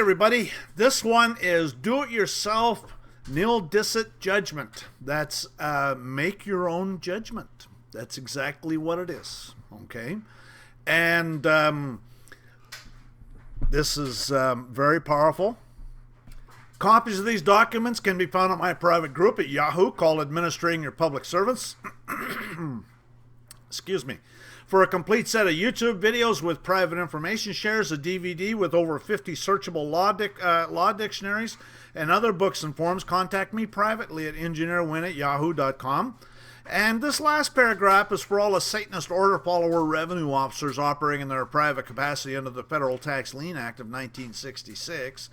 everybody. This one is do-it-yourself Nihil Dicit judgment. That's make your own judgment. That's exactly what it is. Okay, and this is very powerful. Copies of these documents can be found at my private group at Yahoo called Administrating Your Public Servants. Excuse me. For a complete set of YouTube videos with private information shares, a DVD with over 50 searchable law dictionaries, and other books and forms, contact me privately at engineerwin@yahoo.com. And this last paragraph is for all the Satanist order follower revenue officers operating in their private capacity under the Federal Tax Lien Act of 1966.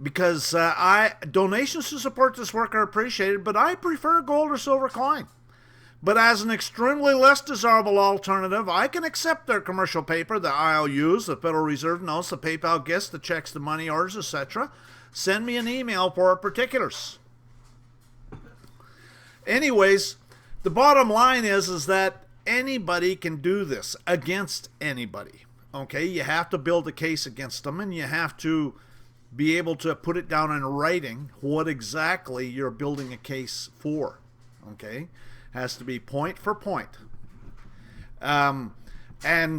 Because donations to support this work are appreciated, but I prefer gold or silver coin. But as an extremely less desirable alternative, I can accept their commercial paper, the IOUs, the Federal Reserve notes, the PayPal gifts, the checks, the money orders, etc. Send me an email for particulars. Anyways, the bottom line is that anybody can do this against anybody. Okay, you have to build a case against them, and you have to be able to put it down in writing what exactly you're building a case for. Okay, has to be point for point. And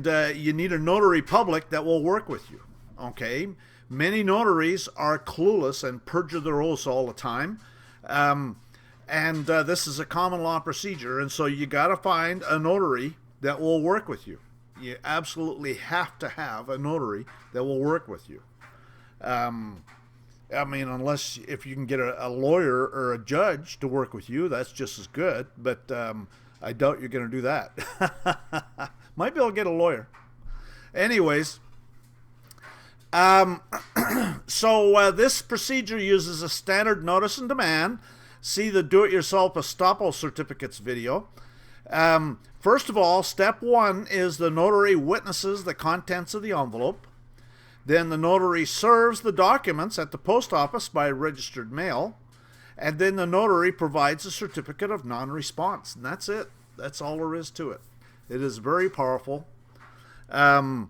you need a notary public that will work with you. Okay, many notaries are clueless and perjure their oaths all the time. And this is a common law procedure, and so you got to find a notary that will work with you. You absolutely have to have a notary that will work with you. I mean, unless if you can get a lawyer or a judge to work with you, that's just as good, but I doubt you're going to do that. Might be able to get a lawyer. Anyways, so this procedure uses a standard notice and demand. See the do-it-yourself estoppel certificates video. First of all, step one is the notary witnesses the contents of the envelope. Then the notary serves the documents at the post office by registered mail. And then the notary provides a certificate of non-response. And that's it. That's all there is to it. It is very powerful. And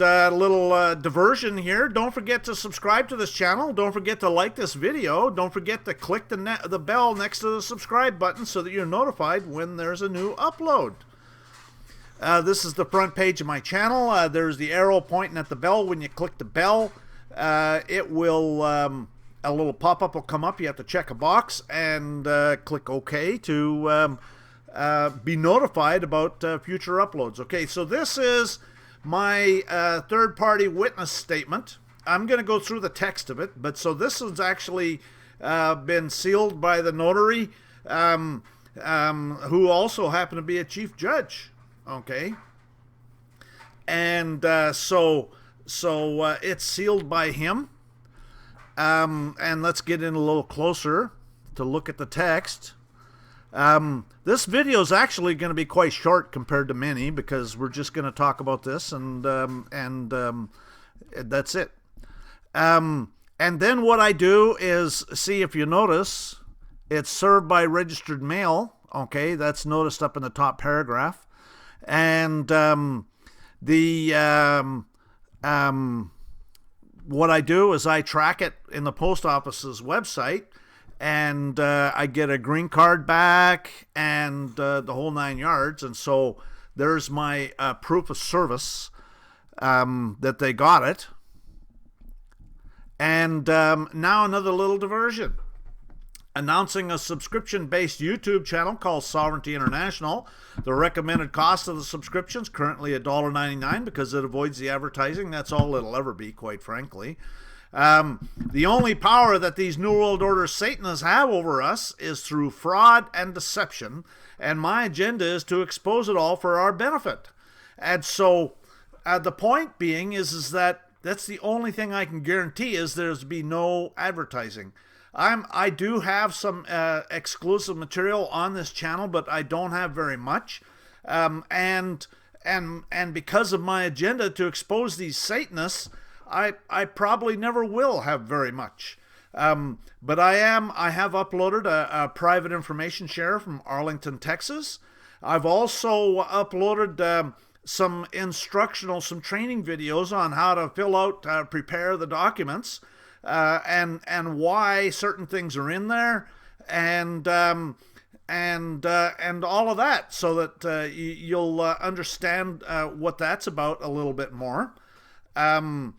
a little diversion here. Don't forget to subscribe to this channel. Don't forget to like this video. Don't forget to click the bell next to the subscribe button so that you're notified when there's a new upload. This is the front page of my channel. There's the arrow pointing at the bell. When you click the bell, it will a little pop-up will come up. You have to check a box and click OK to be notified about future uploads. Okay, so this is my third-party witness statement. I'm going to go through the text of it, but so this has actually been sealed by the notary, who also happened to be a chief judge. Okay, and so it's sealed by him. And let's get in a little closer to look at the text. This video is actually going to be quite short compared to many because we're just going to talk about this and that's it. And then what I do is, see if you notice, it's served by registered mail. Okay, that's noticed up in the top paragraph. And what I do is I track it in the post office's website, and I get a green card back and the whole 9 yards. And so there's my proof of service that they got it. And now another little diversion. Announcing a subscription-based YouTube channel called Sovereignty International. The recommended cost of the subscription is currently $1.99 because it avoids the advertising. That's all it'll ever be, quite frankly. The only power that these New World Order Satanists have over us is through fraud and deception, and my agenda is to expose it all for our benefit. And so the point being is that that's the only thing I can guarantee is there's be no advertising. I do have some exclusive material on this channel, but I don't have very much. And because of my agenda to expose these Satanists, I probably never will have very much. But I have uploaded a private information share from Arlington, Texas. I've also uploaded some instructional, some training videos on how to fill out, prepare the documents, and why certain things are in there, and all of that, so that you'll understand what that's about a little bit more. And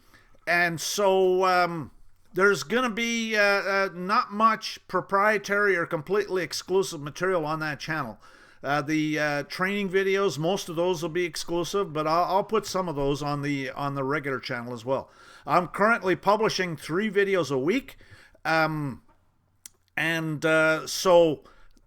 so there's going to be not much proprietary or completely exclusive material on that channel. The training videos, most of those will be exclusive, but I'll put some of those on the regular channel as well. I'm currently publishing 3 videos a week, so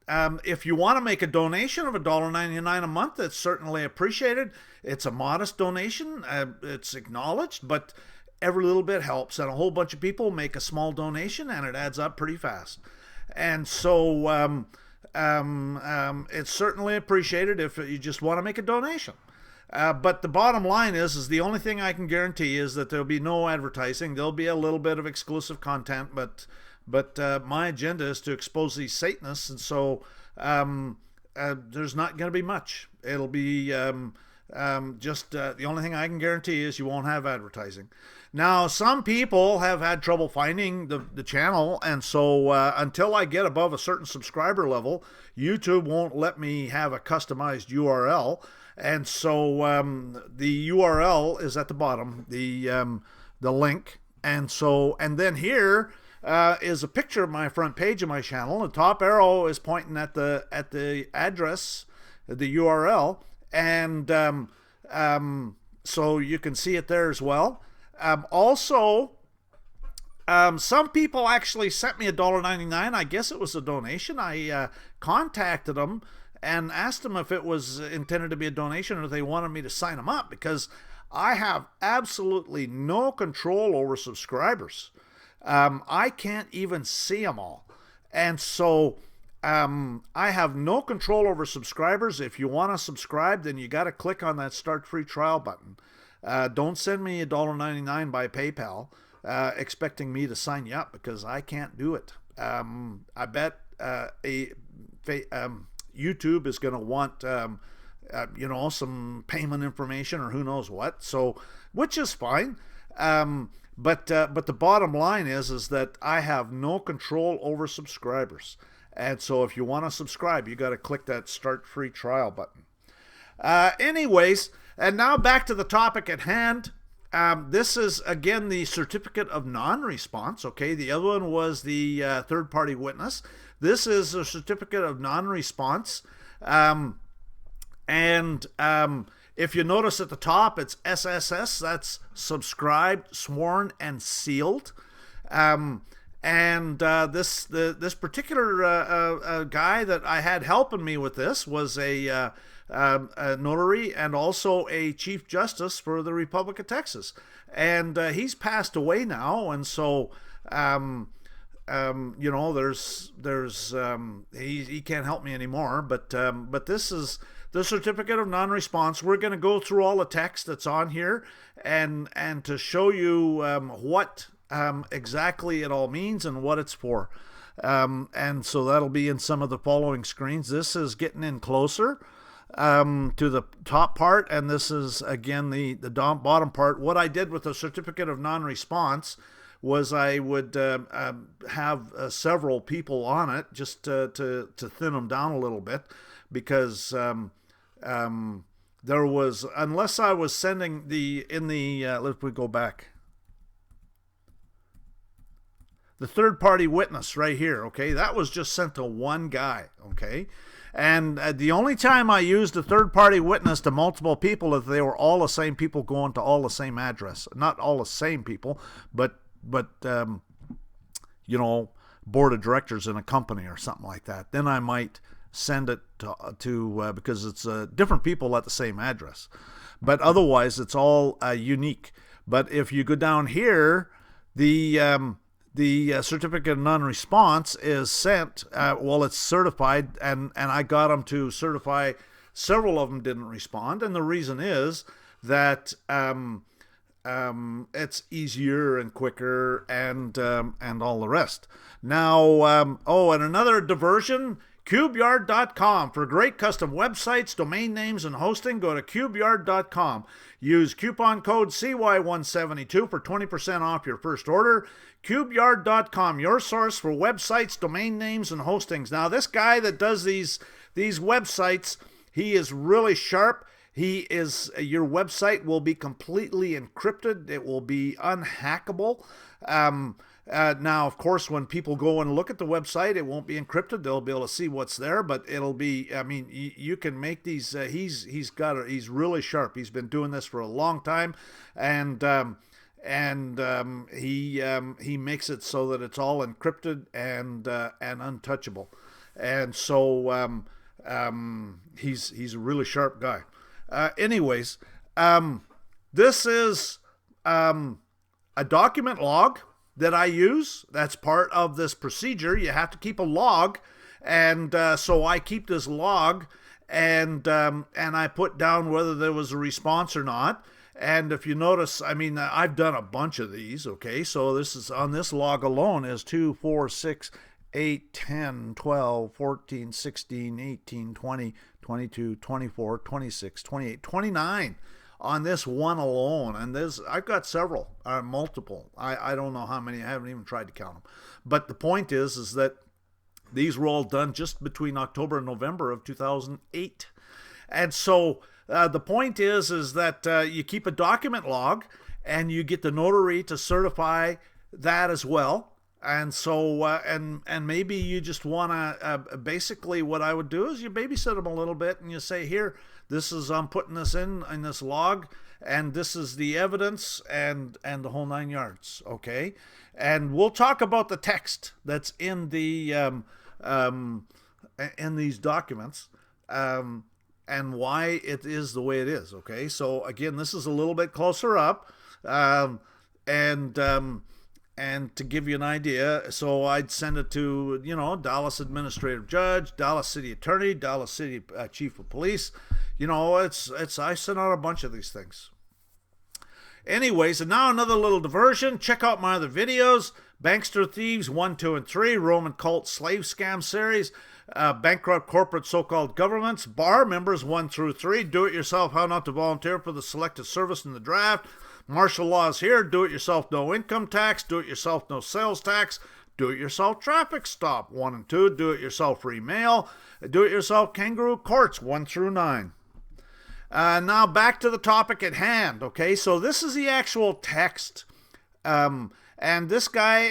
if you want to make a donation of $1.99 a month, it's certainly appreciated. It's a modest donation. It's acknowledged, but every little bit helps. And a whole bunch of people make a small donation, and it adds up pretty fast. And so it's certainly appreciated if you just want to make a donation. But the bottom line is the only thing I can guarantee is that there'll be no advertising. There'll be a little bit of exclusive content, but my agenda is to expose these Satanists, and so there's not going to be much. It'll be just the only thing I can guarantee is you won't have advertising. Now, some people have had trouble finding the channel, and so until I get above a certain subscriber level, YouTube won't let me have a customized URL. And so the URL is at the bottom, the link, and then here is a picture of my front page of my channel. The top arrow is pointing at the address, the URL, and so you can see it there as well. Also, some people actually sent me $1.99. I guess it was a donation. I contacted them and asked them if it was intended to be a donation or if they wanted me to sign them up, because I have absolutely no control over subscribers. I can't even see them all. And so I have no control over subscribers. If you want to subscribe, then you got to click on that Start Free Trial button. Don't send me $1.99 by PayPal expecting me to sign you up, because I can't do it. I bet YouTube is going to want some payment information or who knows what, so which is fine. But the bottom line is that I have no control over subscribers, and so if you want to subscribe, you got to click that Start Free Trial button. Anyways, and now back to the topic at hand. This is again the certificate of non-response. Okay, the other one was the third-party witness. This is a certificate of non-response, if you notice at the top, it's SSS. That's subscribed, sworn, and sealed. This particular guy that I had helping me with this was a notary and also a chief justice for the Republic of Texas, and he's passed away now, and so he can't help me anymore. But this is the certificate of non-response. We're going to go through all the text that's on here and to show you what exactly it all means and what it's for. And so that'll be in some of the following screens. This is getting in closer to the top part, and this is again the bottom part. What I did with the certificate of non-response was I would have several people on it just to thin them down a little bit, because there was, unless I was sending if we go back, the third-party witness right here, okay, that was just sent to one guy, okay, and the only time I used a third-party witness to multiple people is they were all the same people going to all the same address. Not all the same people, but board of directors in a company or something like that. Then I might send it to because it's different people at the same address. But otherwise, it's all unique. But if you go down here, the certificate of non-response is sent. It's certified, and I got them to certify. Several of them didn't respond, and the reason is that it's easier and quicker and all the rest. Now, and another diversion. CubeYard.com. For great custom websites, domain names, and hosting, go to CubeYard.com. Use coupon code CY172 for 20% off your first order. CubeYard.com, your source for websites, domain names, and hostings. Now, this guy that does these websites, he is really sharp. Your website will be completely encrypted. It will be unhackable. Now, of course, when people go and look at the website, it won't be encrypted. They'll be able to see what's there, but it'll be, I mean, you can make these, he's really sharp. He's been doing this for a long time, and he makes it so that it's all encrypted and untouchable. And so he's a really sharp guy. Anyways, this is a document log that I use. That's part of this procedure. You have to keep a log, and so I keep this log, and I put down whether there was a response or not. And if you notice, I mean, I've done a bunch of these. Okay, so this is on this log alone is 2, 4, 6, 8, 10, 12, 14, 16, 18, 20, 22, 24, 26, 28, 29 on this one alone. And I've got several, multiple. I don't know how many. I haven't even tried to count them. But the point is that these were all done just between October and November of 2008. And so the point is that you keep a document log, and you get the notary to certify that as well. And so, and maybe you just want to, basically what I would do is you babysit them a little bit, and you say, here, I'm putting this in this log, and this is the evidence, and the whole 9 yards, okay? And we'll talk about the text that's in the, in these documents, and why it is the way it is, okay? So again, this is a little bit closer up, and to give you an idea, so I'd send it to, Dallas Administrative Judge, Dallas City Attorney, Dallas City Chief of Police. I sent out a bunch of these things. Anyways, and now another little diversion. Check out my other videos. Bankster Thieves 1, 2, and 3, Roman Cult Slave Scam Series, Bankrupt Corporate So-Called Governments, Bar Members 1 through 3, Do-It-Yourself, How Not to Volunteer for the Selective Service in the Draft, Martial Laws Here, Do-It-Yourself No Income Tax, Do-It-Yourself No Sales Tax, Do-It-Yourself Traffic Stop 1 and 2, Do-It-Yourself Free Mail, Do-It-Yourself Kangaroo Courts 1 through 9. Now back to the topic at hand. Okay, so this is the actual text, and this guy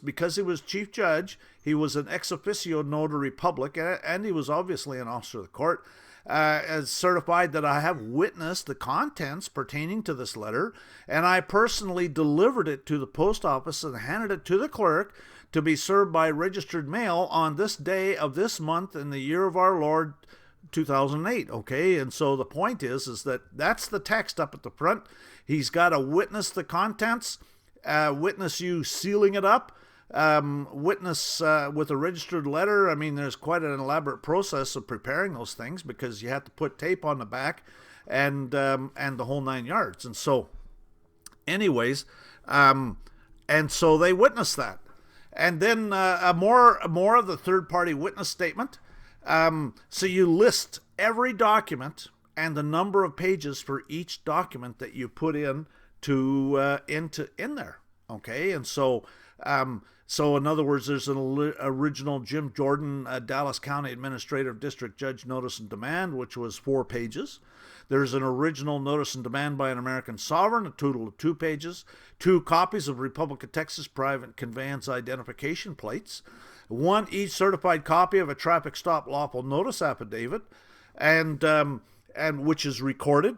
because he was chief judge, he was an ex officio notary public, and he was obviously an officer of the court. As certified that I have witnessed the contents pertaining to this letter, and I personally delivered it to the post office and handed it to the clerk to be served by registered mail on this day of this month in the year of our Lord 2008. Okay, and so the point is that that's the text up at the front. He's got to witness the contents, witness you sealing it up, witness with a registered letter. I mean, there's quite an elaborate process of preparing those things, because you have to put tape on the back and the whole 9 yards. And so anyways, and so they witnessed that. And then more of the third-party witness statement. So you list every document and the number of pages for each document that you put in there. Okay, and so in other words, there's an original Jim Jordan Dallas County Administrative District Judge Notice and Demand, which was 4 pages. There's an original Notice and Demand by an American Sovereign, a total of 2 pages. 2 copies of Republic of Texas Private Conveyance Identification Plates. 1 each certified copy of a traffic stop lawful notice affidavit, and which is recorded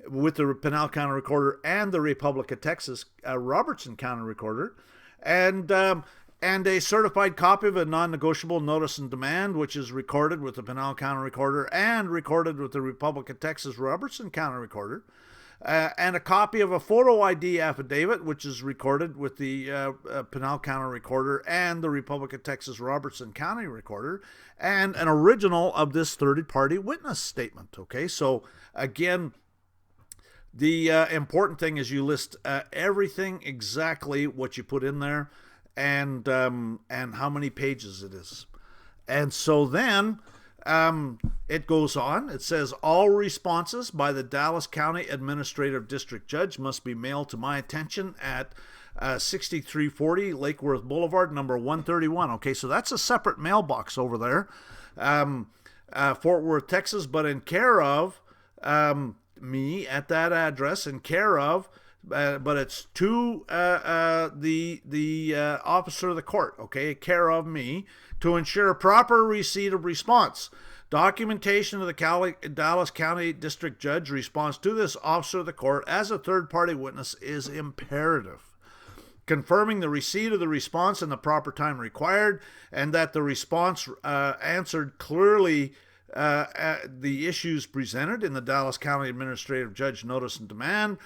with the Pinal County Recorder and the Republic of Texas Robertson County Recorder, and a certified copy of a non-negotiable notice and demand, which is recorded with the Pinal County Recorder and recorded with the Republic of Texas Robertson County Recorder, and a copy of a photo ID affidavit, which is recorded with the Pinal County Recorder and the Republic of Texas Robertson County Recorder, and an original of this third-party witness statement. Okay, so again, the important thing is you list everything exactly what you put in there, and how many pages it is. And so then it goes on. It says all responses by the Dallas County Administrative District Judge must be mailed to my attention at 6340 Lake Worth Boulevard, number 131. Okay, so that's a separate mailbox over there, Fort Worth, Texas, but in care of me at that address, in care of, but it's to the officer of the court, okay, care of me, to ensure proper receipt of response. Documentation of the Dallas County District Judge response to this officer of the court as a third-party witness is imperative. Confirming the receipt of the response in the proper time required, and that the response answered clearly the issues presented in the Dallas County Administrative Judge Notice and Demand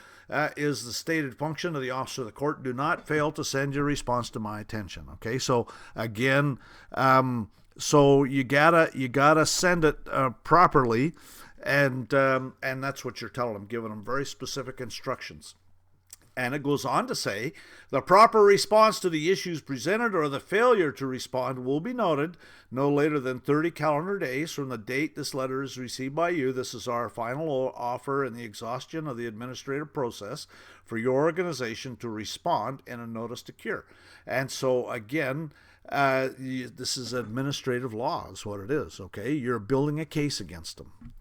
is the stated function of the officer of the court. Do not fail to send your response to my attention. Okay, so again, so you gotta send it properly, and that's what you're telling them, giving them very specific instructions. And it goes on to say, the proper response to the issues presented or the failure to respond will be noted no later than 30 calendar days from the date this letter is received by you. This is our final offer in the exhaustion of the administrative process for your organization to respond in a notice to cure. And so, again, this is administrative law is what it is, okay? You're building a case against them.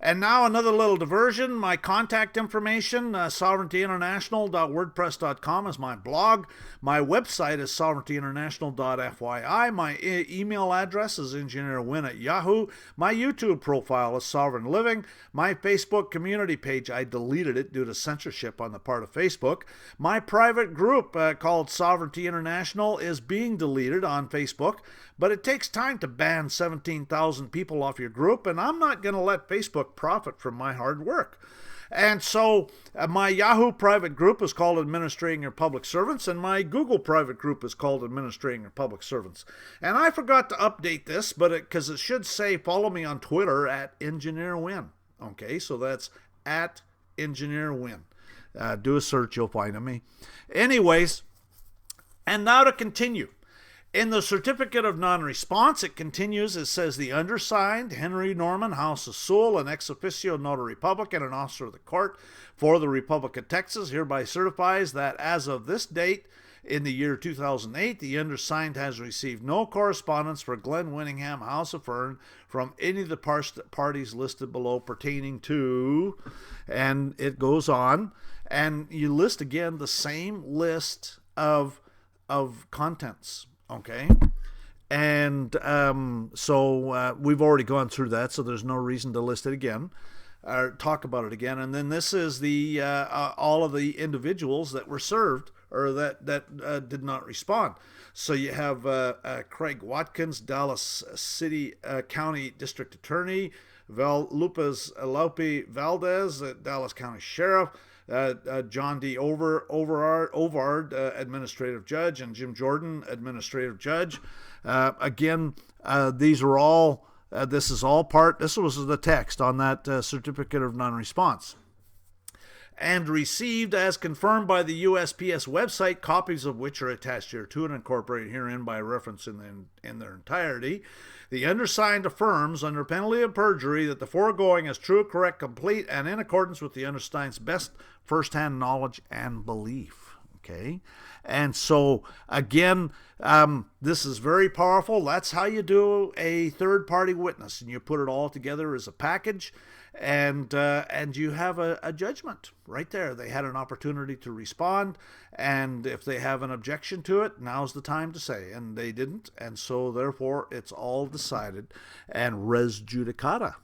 And now another little diversion. My contact information, sovereigntyinternational.wordpress.com is my blog. My website is sovereigntyinternational.fyi. My email address is engineerwin@yahoo. My YouTube profile is Sovereign Living. My Facebook community page, I deleted it due to censorship on the part of Facebook. My private group called Sovereignty International is being deleted on Facebook. But it takes time to ban 17,000 people off your group, and I'm not going to let Facebook profit from my hard work. And so my Yahoo private group is called Administrating Your Public Servants, and my Google private group is called Administrating Your Public Servants. And I forgot to update this, but because it should say follow me on Twitter at EngineerWin. Okay, so that's at EngineerWin. Do a search, you'll find me. Anyways, and now to continue. In the certificate of non-response, it continues, it says, the undersigned, Henry Norman, House of Sewell, an ex officio notary public and an officer of the court for the Republic of Texas, hereby certifies that as of this date, in the year 2008, the undersigned has received no correspondence for Glenn Winningham, House of Fern, from any of the parties listed below pertaining to, and it goes on, and you list again the same list of contents. Okay, and so we've already gone through that, so there's no reason to list it again or talk about it again. And then this is the all of the individuals that were served or that did not respond. So you have Craig Watkins, Dallas City County District Attorney, Lupez Laupe Valdez, Dallas County Sheriff, John D. Ovard, Administrative Judge, and Jim Jordan, Administrative Judge. Again, these are all, this was the text on that Certificate of Non-Response. And received as confirmed by the USPS website, copies of which are attached here to and incorporated herein by reference in their entirety. The undersigned affirms, under penalty of perjury, that the foregoing is true, correct, complete, and in accordance with the undersigned's best first-hand knowledge and belief. Okay? And so, again, this is very powerful. That's how you do a third-party witness, and you put it all together as a package, and you have a judgment right there. They had an opportunity to respond, and if they have an objection to it, now's the time to say, and they didn't, and so therefore it's all decided, and res judicata.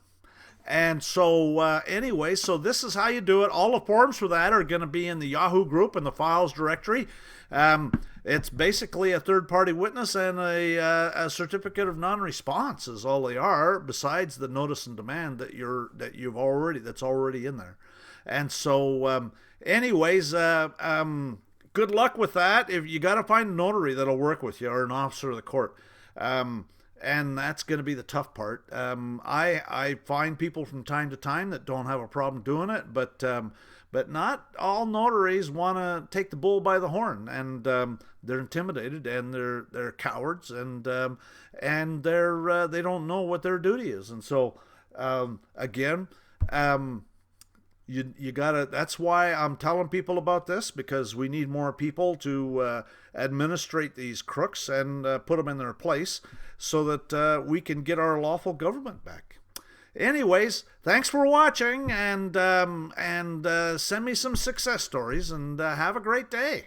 And so anyway, so this is how you do it. All the forms for that are going to be in the Yahoo group in the files directory. It's basically a third-party witness and a certificate of non-response is all they are, besides the notice and demand that's already in there. And so, anyways, good luck with that. If you got to find a notary that'll work with you or an officer of the court. and that's going to be the tough part. I find people from time to time that don't have a problem doing it, but not all notaries want to take the bull by the horn, and they're intimidated, and they're cowards, and they don't know what their duty is, and so again. You gotta. That's why I'm telling people about this, because we need more people to administrate these crooks and put them in their place, so that we can get our lawful government back. Anyways, thanks for watching, and send me some success stories, and have a great day.